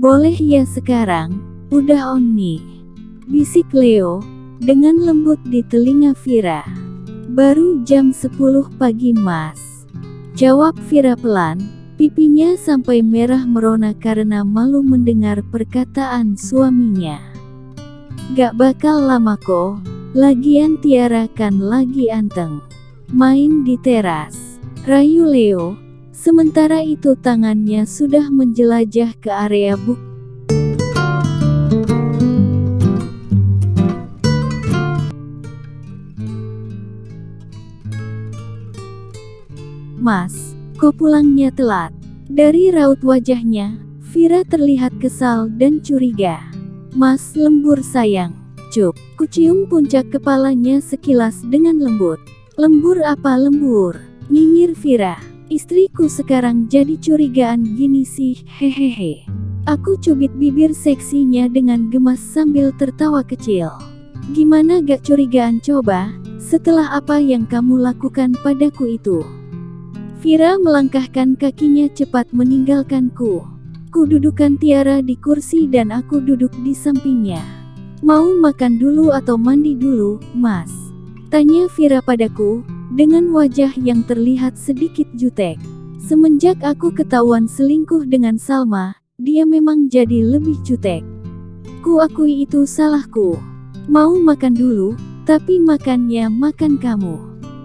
Boleh ya sekarang, udah on nih. Bisik Leo, dengan lembut di telinga Vira. Baru jam 10 pagi mas. Jawab Vira pelan, pipinya sampai merah merona karena malu mendengar perkataan suaminya. Gak bakal lama kok, lagian Tiara kan lagi anteng. Main di teras. Rayu Leo. Sementara itu tangannya sudah menjelajah ke area buk. Mas, kok pulangnya telat? Dari raut wajahnya, Vira terlihat kesal dan curiga. Mas lembur sayang. Cuk, kucium puncak kepalanya sekilas dengan lembut. Lembur apa lembur? Nyinyir Vira. Istriku sekarang jadi curigaan gini sih, hehehe. Aku cubit bibir seksinya dengan gemas sambil tertawa kecil. Gimana gak curigaan coba, setelah apa yang kamu lakukan padaku itu? Vira melangkahkan kakinya cepat meninggalkanku. Ku dudukan Tiara di kursi dan aku duduk di sampingnya. Mau makan dulu atau mandi dulu, mas? Tanya Vira padaku, dengan wajah yang terlihat sedikit jutek. Semenjak aku ketahuan selingkuh dengan Salma, dia memang jadi lebih jutek. Ku akui itu salahku. Mau makan dulu, tapi makannya makan kamu.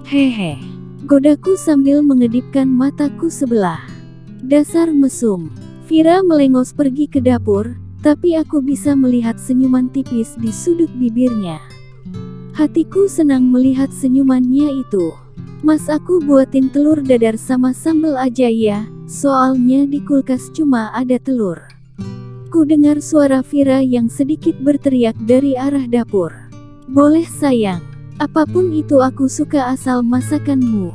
Hehe. Godaku sambil mengedipkan mataku sebelah. Dasar mesum. Vira melengos pergi ke dapur, tapi aku bisa melihat senyuman tipis di sudut bibirnya. Hatiku senang melihat senyumannya itu. Mas aku buatin telur dadar sama sambal aja ya, soalnya di kulkas cuma ada telur. Ku dengar suara Vira yang sedikit berteriak dari arah dapur. Boleh sayang, apapun itu aku suka asal masakanmu.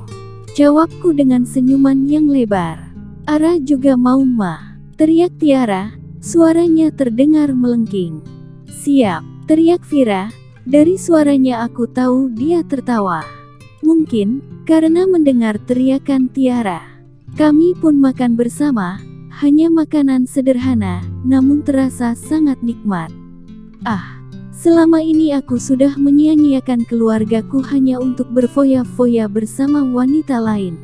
Jawabku dengan senyuman yang lebar. Ara juga mau mah, teriak Tiara, suaranya terdengar melengking. Siap, teriak Vira. Dari suaranya aku tahu dia tertawa. Mungkin, karena mendengar teriakan Tiara. Kami pun makan bersama, hanya makanan sederhana, namun terasa sangat nikmat. Ah, selama ini aku sudah menyia-nyiakan keluargaku hanya untuk berfoya-foya bersama wanita lain.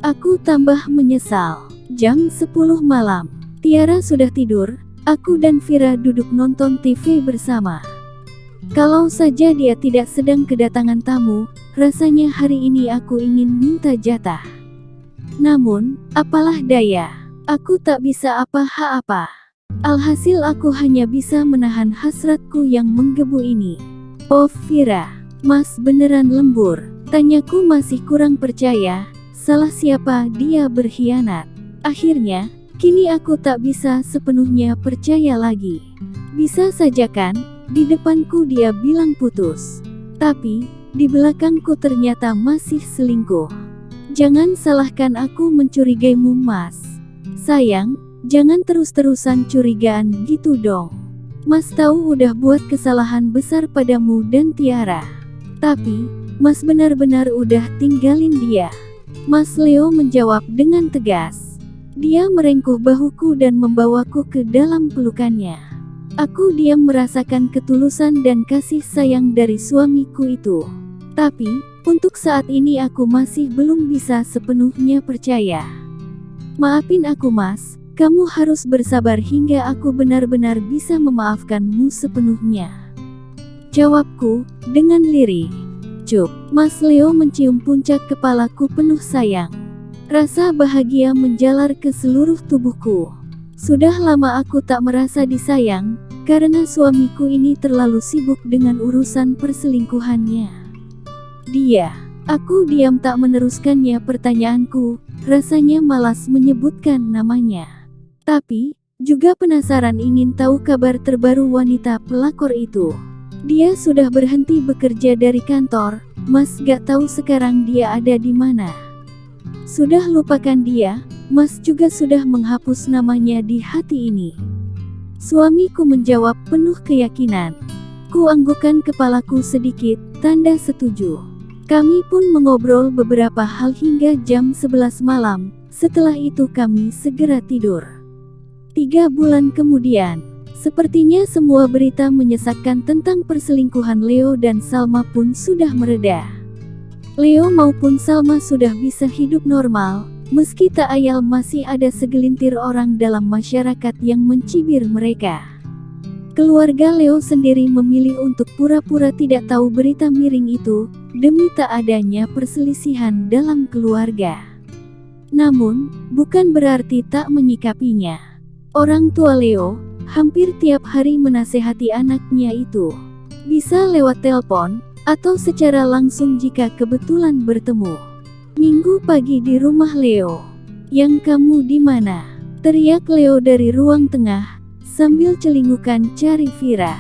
Aku tambah menyesal. Jam 10 malam, Tiara sudah tidur, aku dan Vira duduk nonton TV bersama. Kalau saja dia tidak sedang kedatangan tamu, rasanya hari ini aku ingin minta jatah. Namun, apalah daya, aku tak bisa apa-apa. Alhasil aku hanya bisa menahan hasratku yang menggebu ini. Oh Vira, mas beneran lembur? Tanyaku masih kurang percaya, salah siapa dia berkhianat. Akhirnya, kini aku tak bisa sepenuhnya percaya lagi. Bisa saja kan? Di depanku dia bilang putus. Tapi, di belakangku ternyata masih selingkuh. Jangan salahkan aku mencurigaimu mas. Sayang, jangan terus-terusan curigaan gitu dong. Mas tahu udah buat kesalahan besar padamu dan Tiara. Tapi, mas benar-benar udah tinggalin dia. Mas Leo menjawab dengan tegas. Dia merengkuh bahuku dan membawaku ke dalam pelukannya. Aku diam merasakan ketulusan dan kasih sayang dari suamiku itu. Tapi, untuk saat ini aku masih belum bisa sepenuhnya percaya. Maafin aku mas, kamu harus bersabar hingga aku benar-benar bisa memaafkanmu sepenuhnya. Jawabku, dengan lirih. Cuk, Mas Leo mencium puncak kepalaku penuh sayang. Rasa bahagia menjalar ke seluruh tubuhku. Sudah lama aku tak merasa disayang, karena suamiku ini terlalu sibuk dengan urusan perselingkuhannya. Aku diam tak meneruskannya pertanyaanku, rasanya malas menyebutkan namanya. Tapi, juga penasaran ingin tahu kabar terbaru wanita pelakor itu. Dia sudah berhenti bekerja dari kantor, mas gak tahu sekarang dia ada di mana. Sudah lupakan dia, mas juga sudah menghapus namanya di hati ini. Suamiku menjawab penuh keyakinan. Ku anggukkan kepalaku sedikit, tanda setuju. Kami pun mengobrol beberapa hal hingga jam 11 malam, setelah itu kami segera tidur. 3 bulan kemudian, sepertinya semua berita menyesakkan tentang perselingkuhan Leo dan Salma pun sudah mereda. Leo maupun Salma sudah bisa hidup normal, meski tak ayal masih ada segelintir orang dalam masyarakat yang mencibir mereka. Keluarga Leo sendiri memilih untuk pura-pura tidak tahu berita miring itu, demi tak adanya perselisihan dalam keluarga. Namun, bukan berarti tak menyikapinya. Orang tua Leo hampir tiap hari menasehati anaknya itu. Bisa lewat telepon, atau secara langsung jika kebetulan bertemu. Minggu pagi di rumah Leo. "Yang kamu di mana?" teriak Leo dari ruang tengah, sambil celingukan cari Vira.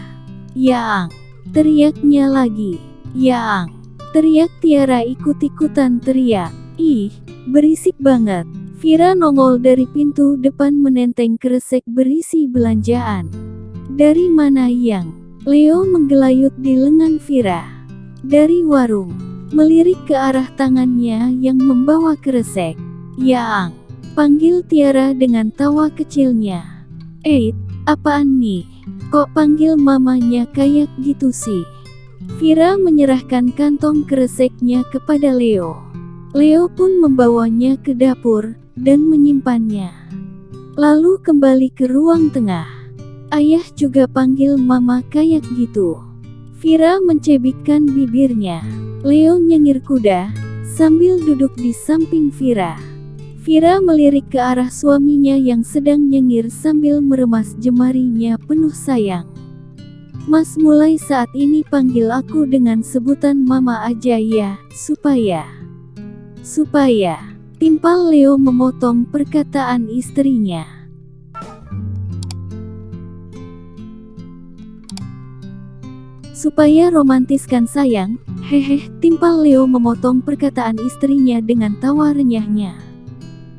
"Yaang!" teriaknya lagi. "Yaang!" teriak Tiara ikut-ikutan teriak. "Ih, berisik banget." Vira nongol dari pintu depan menenteng kresek berisi belanjaan. "Dari mana, Yang?" Leo menggelayut di lengan Vira. "Dari warung." Melirik ke arah tangannya yang membawa kresek. "Yaang!" panggil Tiara dengan tawa kecilnya. Apaan nih? Kok panggil mamanya kayak gitu sih?" Vira menyerahkan kantong kreseknya kepada Leo. Leo pun membawanya ke dapur, dan menyimpannya. Lalu kembali ke ruang tengah. "Ayah juga panggil mama kayak gitu?" Vira mencebikkan bibirnya. Leo nyengir kuda, sambil duduk di samping Vira. Vira melirik ke arah suaminya yang sedang nyengir sambil meremas jemarinya penuh sayang. "Mas, mulai saat ini panggil aku dengan sebutan mama aja ya, supaya timpal Leo memotong perkataan istrinya. "Supaya romantis kan sayang?" timpal Leo memotong perkataan istrinya dengan tawa renyahnya.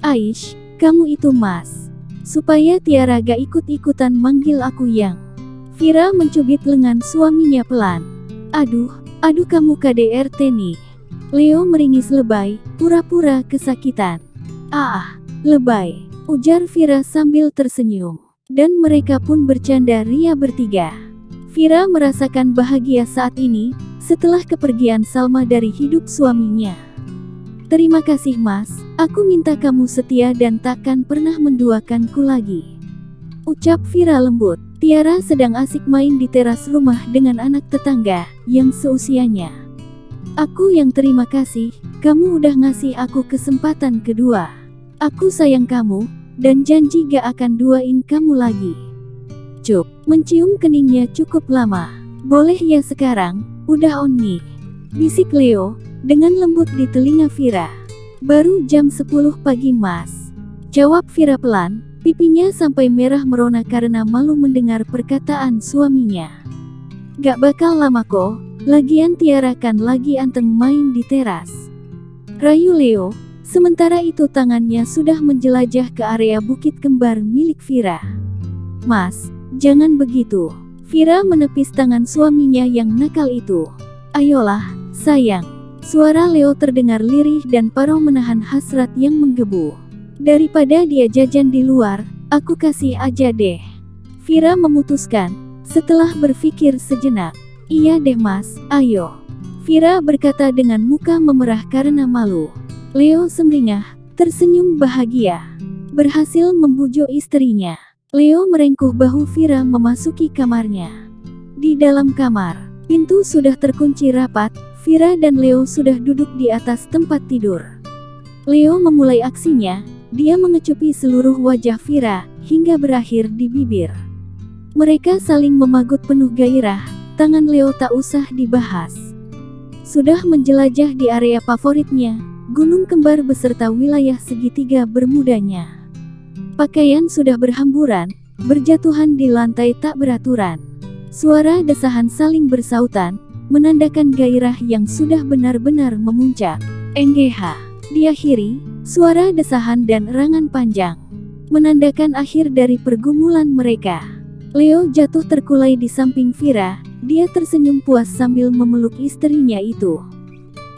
"Aish, kamu itu Mas. Supaya Tiara gak ikut-ikutan manggil aku Yang." Vira mencubit lengan suaminya pelan. Aduh kamu KDRT nih." Leo meringis lebay, pura-pura kesakitan. Lebay," ujar Vira sambil tersenyum. Dan mereka pun bercanda ria bertiga. Vira merasakan bahagia saat ini, setelah kepergian Salma dari hidup suaminya. "Terima kasih Mas, aku minta kamu setia dan takkan pernah menduakanku lagi," ucap Vira lembut. Tiara sedang asik main di teras rumah dengan anak tetangga, yang seusianya. "Aku yang terima kasih, kamu udah ngasih aku kesempatan kedua. Aku sayang kamu, dan janji gak akan duain kamu lagi." Cuk, mencium keningnya cukup lama. "Boleh ya sekarang, udah on nih," bisik Leo, dengan lembut di telinga Vira. "Baru jam 10 pagi Mas," jawab Vira pelan, pipinya sampai merah merona karena malu mendengar perkataan suaminya. "Gak bakal lama kok, lagian Tiara kan lagi anteng main di teras," rayu Leo, sementara itu tangannya sudah menjelajah ke area bukit kembar milik Vira. "Mas, jangan begitu." Vira menepis tangan suaminya yang nakal itu. "Ayolah, sayang." Suara Leo terdengar lirih dan parau menahan hasrat yang menggebu. "Daripada dia jajan di luar, aku kasih aja deh," Vira memutuskan, setelah berpikir sejenak. "Iya deh Mas, ayo," Vira berkata dengan muka memerah karena malu. Leo semringah, tersenyum bahagia. Berhasil membujuk istrinya. Leo merengkuh bahu Vira memasuki kamarnya. Di dalam kamar, pintu sudah terkunci rapat, Vira dan Leo sudah duduk di atas tempat tidur. Leo memulai aksinya, dia mengecupi seluruh wajah Vira, hingga berakhir di bibir. Mereka saling memagut penuh gairah, tangan Leo tak usah dibahas. Sudah menjelajah di area favoritnya, gunung kembar beserta wilayah segitiga bermudanya. Pakaian sudah berhamburan, berjatuhan di lantai tak beraturan. Suara desahan saling bersautan, menandakan gairah yang sudah benar-benar memuncak. "NGH." Diakhiri, suara desahan dan erangan panjang, menandakan akhir dari pergumulan mereka. Leo jatuh terkulai di samping Vira, dia tersenyum puas sambil memeluk istrinya itu.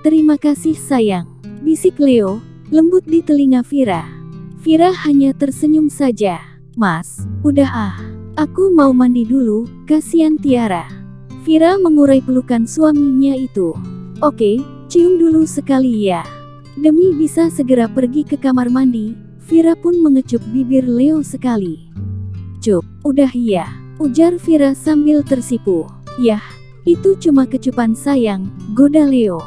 "Terima kasih sayang," bisik Leo, lembut di telinga Vira. Vira hanya tersenyum saja. Mas, udah ah. Aku mau mandi dulu, kasihan Tiara. Vira mengurai pelukan suaminya itu. Oke, cium dulu sekali ya. Demi bisa segera pergi ke kamar mandi, Vira pun mengecup bibir Leo sekali. Cup, udah ya, ujar Vira sambil tersipu. Yah, itu cuma kecupan sayang, goda Leo.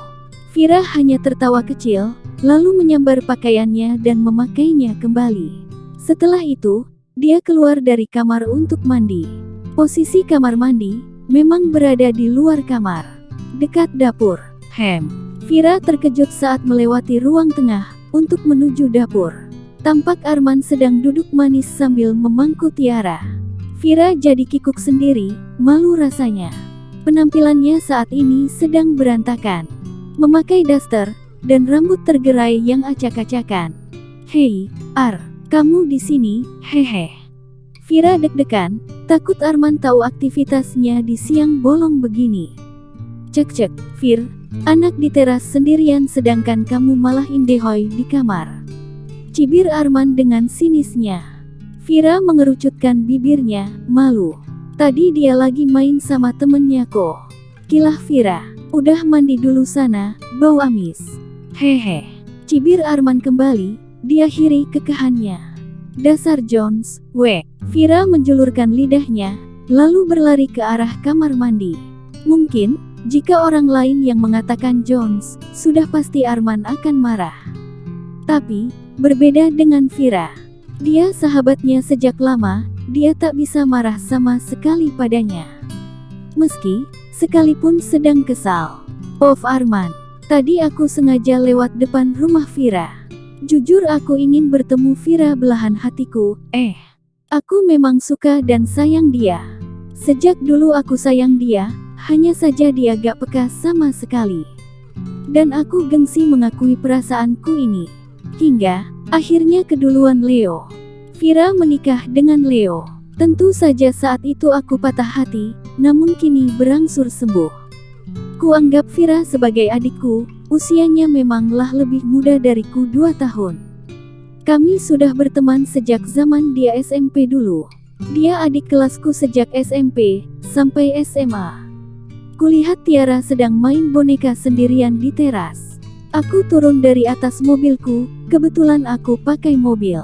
Vira hanya tertawa kecil, lalu menyambar pakaiannya dan memakainya kembali. Setelah itu, dia keluar dari kamar untuk mandi. Posisi kamar mandi memang berada di luar kamar, dekat dapur. Vira terkejut saat melewati ruang tengah untuk menuju dapur. Tampak Arman sedang duduk manis sambil memangku Tiara. Vira jadi kikuk sendiri, malu rasanya. Penampilannya saat ini sedang berantakan. Memakai daster dan rambut tergerai yang acak-acakan. Hei, Ar, kamu di sini, hehe. Vira deg-degan, takut Arman tahu aktivitasnya di siang bolong begini. Cek-cek, Vir, anak di teras sendirian sedangkan kamu malah indehoy di kamar. Cibir Arman dengan sinisnya. Vira mengerucutkan bibirnya, malu. Tadi dia lagi main sama temennya kok. Kilah Vira, udah mandi dulu sana, bau amis. Hehe. Cibir Arman kembali, diakhiri kekehannya. Dasar Jones, weh. Vira menjulurkan lidahnya, lalu berlari ke arah kamar mandi. Mungkin, jika orang lain yang mengatakan Jones, sudah pasti Arman akan marah. Tapi, berbeda dengan Vira. Dia sahabatnya sejak lama, dia tak bisa marah sama sekali padanya. Meski, sekalipun sedang kesal. Of Arman, tadi aku sengaja lewat depan rumah Vira. Jujur aku ingin bertemu Vira belahan hatiku, aku memang suka dan sayang dia. Sejak dulu aku sayang dia, hanya saja dia gak peka sama sekali. Dan aku gengsi mengakui perasaanku ini. Hingga, akhirnya keduluan Leo. Vira menikah dengan Leo. Tentu saja saat itu aku patah hati, namun kini berangsur sembuh. Kuanggap Vira sebagai adikku, usianya memanglah lebih muda dariku 2 tahun. Kami sudah berteman sejak zaman dia SMP dulu. Dia adik kelasku sejak SMP, sampai SMA. Kulihat Tiara sedang main boneka sendirian di teras. Aku turun dari atas mobilku, kebetulan aku pakai mobil.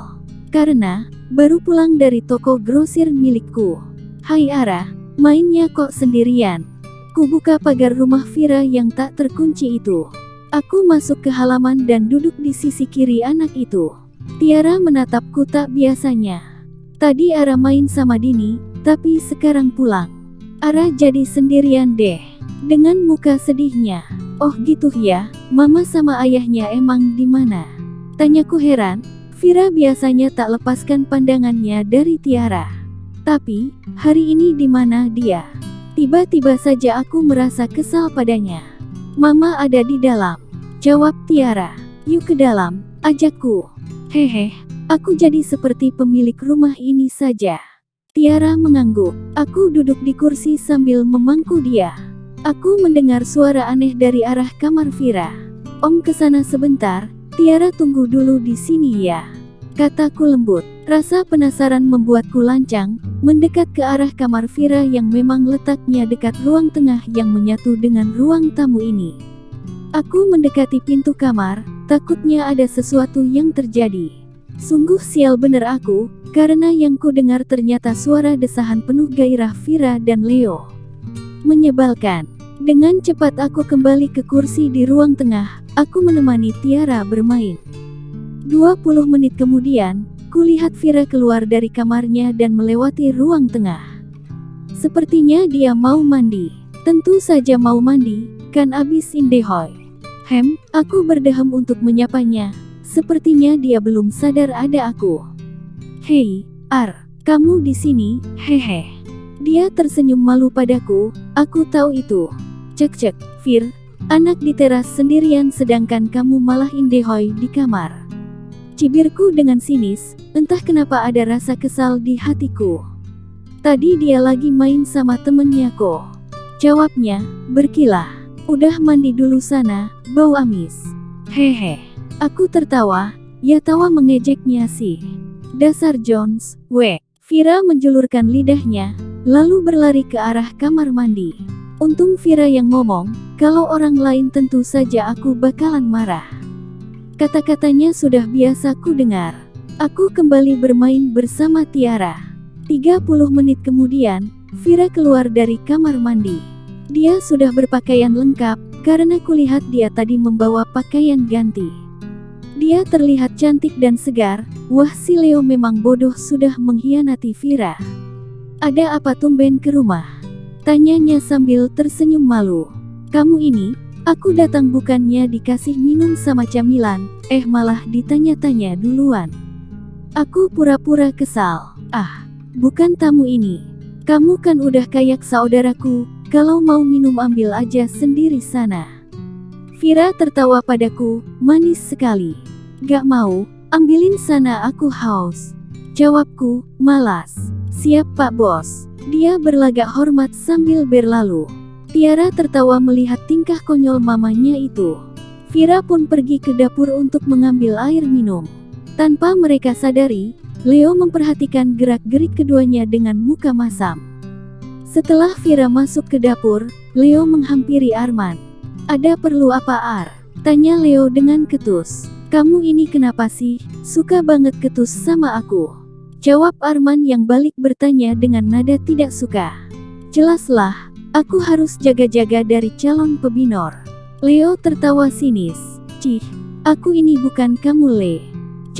Karena, baru pulang dari toko grosir milikku. Hai Ara, mainnya kok sendirian? Ku buka pagar rumah Vira yang tak terkunci itu. Aku masuk ke halaman dan duduk di sisi kiri anak itu. Tiara menatapku tak biasanya. Tadi Ara main sama Dini, tapi sekarang pulang. Ara jadi sendirian deh. Dengan muka sedihnya. Oh gitu ya, mama sama ayahnya emang di mana? Tanyaku heran. Vira biasanya tak lepaskan pandangannya dari Tiara. Tapi, hari ini di mana dia? Tiba-tiba saja aku merasa kesal padanya. Mama ada di dalam. Jawab Tiara. Yuk ke dalam, ajakku. Hehe, aku jadi seperti pemilik rumah ini saja. Tiara mengangguk. Aku duduk di kursi sambil memangku dia. Aku mendengar suara aneh dari arah kamar Vira. Om kesana sebentar, Tiara tunggu dulu di sini ya. Kataku lembut. Rasa penasaran membuatku lancang, mendekat ke arah kamar Vira yang memang letaknya dekat ruang tengah yang menyatu dengan ruang tamu ini. Aku mendekati pintu kamar, takutnya ada sesuatu yang terjadi. Sungguh sial bener aku, karena yang ku dengar ternyata suara desahan penuh gairah Vira dan Leo. Menyebalkan. Dengan cepat aku kembali ke kursi di ruang tengah, aku menemani Tiara bermain. 20 menit kemudian, kulihat Vira keluar dari kamarnya dan melewati ruang tengah. Sepertinya dia mau mandi. Tentu saja mau mandi, kan abis indehoy. Aku berdehem untuk menyapanya. Sepertinya dia belum sadar ada aku. Hei, Ar, kamu di sini, hehe. Dia tersenyum malu padaku, aku tahu itu. Cek-cek, Vir, anak di teras sendirian sedangkan kamu malah indehoy di kamar. Cibirku dengan sinis, entah kenapa ada rasa kesal di hatiku. Tadi dia lagi main sama temennya kok. Jawabnya, berkilah. Udah mandi dulu sana, bau amis. Hehe. Aku tertawa, ya tawa mengejeknya sih. Dasar Jones, weh. Vira menjulurkan lidahnya, lalu berlari ke arah kamar mandi. Untung Vira yang ngomong, kalau orang lain tentu saja aku bakalan marah. Kata-katanya sudah biasa ku dengar. Aku kembali bermain bersama Tiara. 30 menit kemudian, Vira keluar dari kamar mandi. Dia sudah berpakaian lengkap, karena kulihat dia tadi membawa pakaian ganti. Dia terlihat cantik dan segar. Wah, si Leo memang bodoh sudah mengkhianati Vira. Ada apa tumben ke rumah? Tanyanya sambil tersenyum malu. Kamu ini, aku datang bukannya dikasih minum sama camilan, malah ditanya-tanya duluan. Aku pura-pura kesal. Ah, bukan tamu ini. Kamu kan udah kayak saudaraku, kalau mau minum ambil aja sendiri sana. Vira tertawa padaku, manis sekali. Gak mau, ambilin sana aku haus. Jawabku, malas. Siap Pak Bos. Dia berlagak hormat sambil berlalu. Tiara tertawa melihat tingkah konyol mamanya itu. Vira pun pergi ke dapur untuk mengambil air minum. Tanpa mereka sadari, Leo memperhatikan gerak-gerik keduanya dengan muka masam. Setelah Vira masuk ke dapur, Leo menghampiri Arman. Ada perlu apa Ar? Tanya Leo dengan ketus. Kamu ini kenapa sih, suka banget ketus sama aku? Jawab Arman yang balik bertanya dengan nada tidak suka. Jelaslah, aku harus jaga-jaga dari calon pebinor. Leo tertawa sinis. Cih, aku ini bukan kamu Le.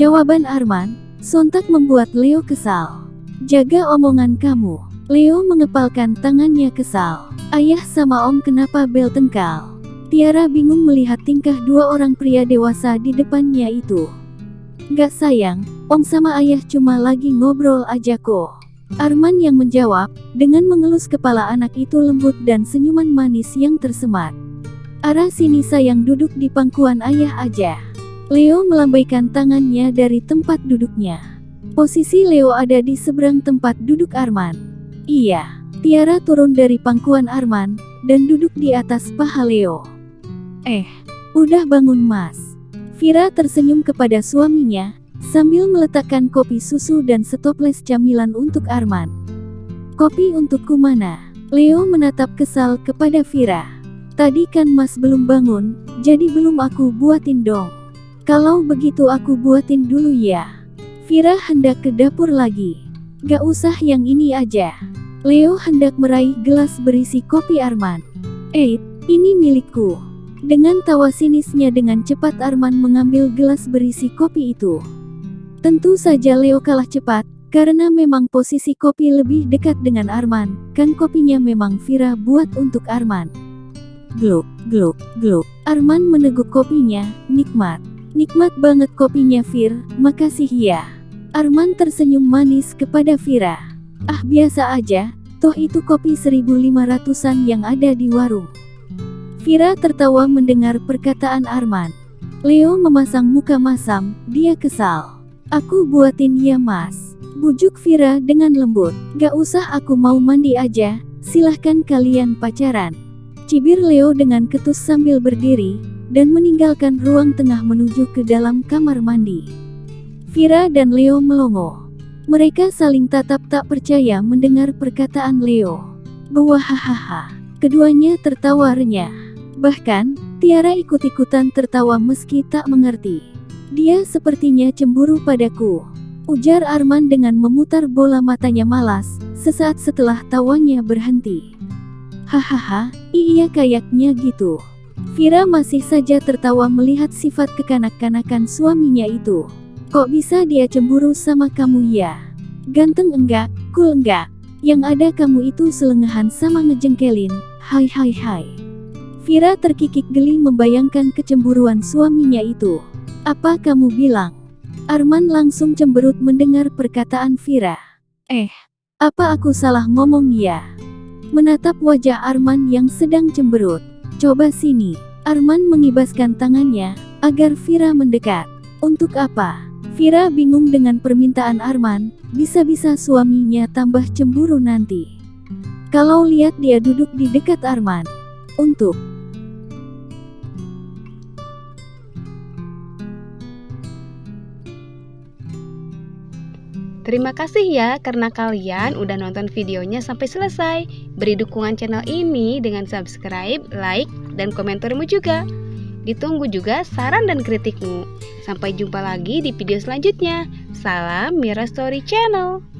Jawaban Arman, sontak membuat Leo kesal. Jaga omongan kamu. Leo mengepalkan tangannya kesal. Ayah sama Om kenapa bel tengkal? Tiara bingung melihat tingkah dua orang pria dewasa di depannya itu. Gak sayang, Om sama Ayah cuma lagi ngobrol aja kok. Arman yang menjawab, dengan mengelus kepala anak itu lembut dan senyuman manis yang tersemat. Arah sini sayang duduk di pangkuan Ayah aja. Leo melambaikan tangannya dari tempat duduknya. Posisi Leo ada di seberang tempat duduk Arman. Iya, Tiara turun dari pangkuan Arman, dan duduk di atas paha Leo. Udah bangun Mas. Vira tersenyum kepada suaminya, sambil meletakkan kopi susu dan setoples camilan untuk Arman. Kopi untukku mana? Leo menatap kesal kepada Vira. Tadi kan Mas belum bangun, jadi belum aku buatin dong. Kalau begitu aku buatin dulu ya. Vira hendak ke dapur lagi. Gak usah yang ini aja. Leo hendak meraih gelas berisi kopi Arman. Ini milikku. Dengan tawa sinisnya dengan cepat Arman mengambil gelas berisi kopi itu. Tentu saja Leo kalah cepat, karena memang posisi kopi lebih dekat dengan Arman, kan kopinya memang Vira buat untuk Arman. Gluk, gluk, gluk. Arman meneguk kopinya, nikmat. Nikmat banget kopinya Vir, makasih ya. Arman tersenyum manis kepada Vira. Ah biasa aja, toh itu kopi 1.500-an yang ada di warung. Vira tertawa mendengar perkataan Arman. Leo memasang muka masam, dia kesal. Aku buatin ya Mas. Bujuk Vira dengan lembut. Gak usah aku mau mandi aja, silahkan kalian pacaran. Cibir Leo dengan ketus sambil berdiri, dan meninggalkan ruang tengah menuju ke dalam kamar mandi. Vira dan Leo melongo. Mereka saling tatap tak percaya mendengar perkataan Leo. Hahaha. Keduanya tertawa renyah. Bahkan, Tiara ikut-ikutan tertawa meski tak mengerti. Dia sepertinya cemburu padaku. Ujar Arman dengan memutar bola matanya malas, sesaat setelah tawanya berhenti. Hahaha, iya kayaknya gitu. Vira masih saja tertawa melihat sifat kekanak-kanakan suaminya itu. Kok bisa dia cemburu sama kamu ya? Ganteng enggak, cool enggak? Yang ada kamu itu selengehan sama ngejengkelin, hai. Vira terkikik geli membayangkan kecemburuan suaminya itu. Apa kamu bilang? Arman langsung cemberut mendengar perkataan Vira. Apa aku salah ngomong ya? Menatap wajah Arman yang sedang cemberut. Coba sini. Arman mengibaskan tangannya, agar Vira mendekat. Untuk apa? Vira bingung dengan permintaan Arman, bisa-bisa suaminya tambah cemburu nanti. Kalau lihat dia duduk di dekat Arman. Untuk Terima kasih ya karena kalian udah nonton videonya sampai selesai. Beri dukungan channel ini dengan subscribe, like, dan komentarmu juga. Ditunggu juga saran dan kritikmu. Sampai jumpa lagi di video selanjutnya. Salam Mira Story Channel.